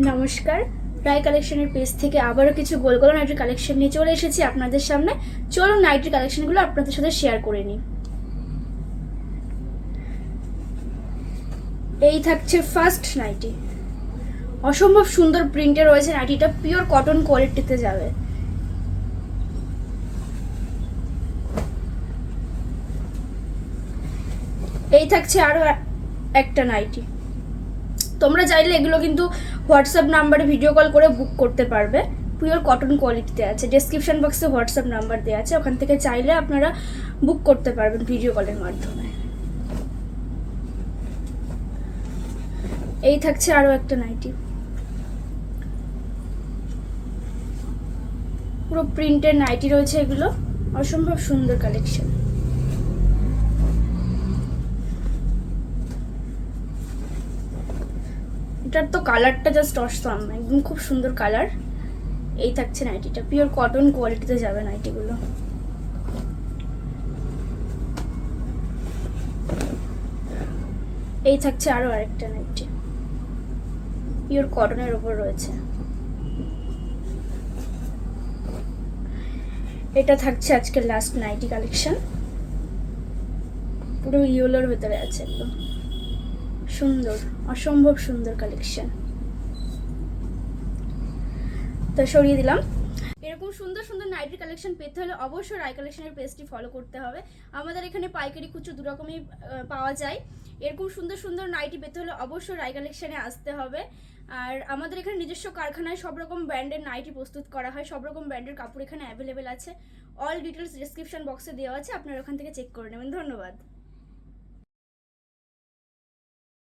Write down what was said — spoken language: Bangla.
নমস্কার, রায় কালেকশনের পেজ থেকে আবারও কিছু গোল গোল নাইটির কালেকশন নিয়ে চলে এসেছি আপনাদের সামনে। চলুন নাইটির কালেকশনগুলো আপনাদের সাথে শেয়ার করে নিই। এই থাকছে ফার্স্ট নাইটি। অসম্ভব সুন্দর প্রিন্টে রয়েছে নাইটিটা, পিওর কটন কোয়ালিটিতে যাবে। এই থাকছে আরো একটা নাইটি। তোমরা চাইলে এগুলো কিন্তু হোয়াটসঅ্যাপ নাম্বারে ভিডিও কল করে বুক করতে পারবে। পিওর কটন কোয়ালিটিতে আছে। ডেসক্রিপশন বক্সে হোয়াটসঅ্যাপ নাম্বার দেওয়া আছে, ওখান থেকে চাইলে আপনারা বুক করতে পারবেন ভিডিও কলের মাধ্যমে। এই থাকছে আরো একটা নাইটি, পুরো প্রিন্টের নাইটি রয়েছে এগুলো। অসম্ভব সুন্দর কালেকশন। এটার তো কালারটা জাস্ট অসাম, একদম খুব সুন্দর কালার। এই থাকছে নাইটিটা, পিওর কটন কোয়ালিটিতে যাবে নাইটিগুলো। এই থাকছে আরো আরেকটা নাইটি, পিওর কটনের উপর রয়েছে। এটা থাকছে আজকের লাস্ট নাইটি কালেকশন, পুরো ইয়েলোর ভেতরে আছে, একদম সুন্দর, অসম্ভব সুন্দর কালেকশন। তো সরিয়ে দিলাম। এরকম সুন্দর সুন্দর নাইটির কালেকশন পেতে হলে অবশ্যই রায় কালেকশনের পেজটি ফলো করতে হবে। আমাদের এখানে পাইকারি খুচরো দুরকমই পাওয়া যায়। এরকম সুন্দর সুন্দর নাইটি পেতে হলে অবশ্যই রায় কালেকশনে আসতে হবে। আর আমাদের এখানে নিজস্ব কারখানায় সব রকম ব্র্যান্ডের নাইটি প্রস্তুত করা হয়, সব রকম ব্র্যান্ডের কাপড় এখানে অ্যাভেলেবেল আছে। অল ডিটেলস ডেসক্রিপশন বক্সে দেওয়া আছে, আপনারা ওখান থেকে চেক করে নেবেন। ধন্যবাদ।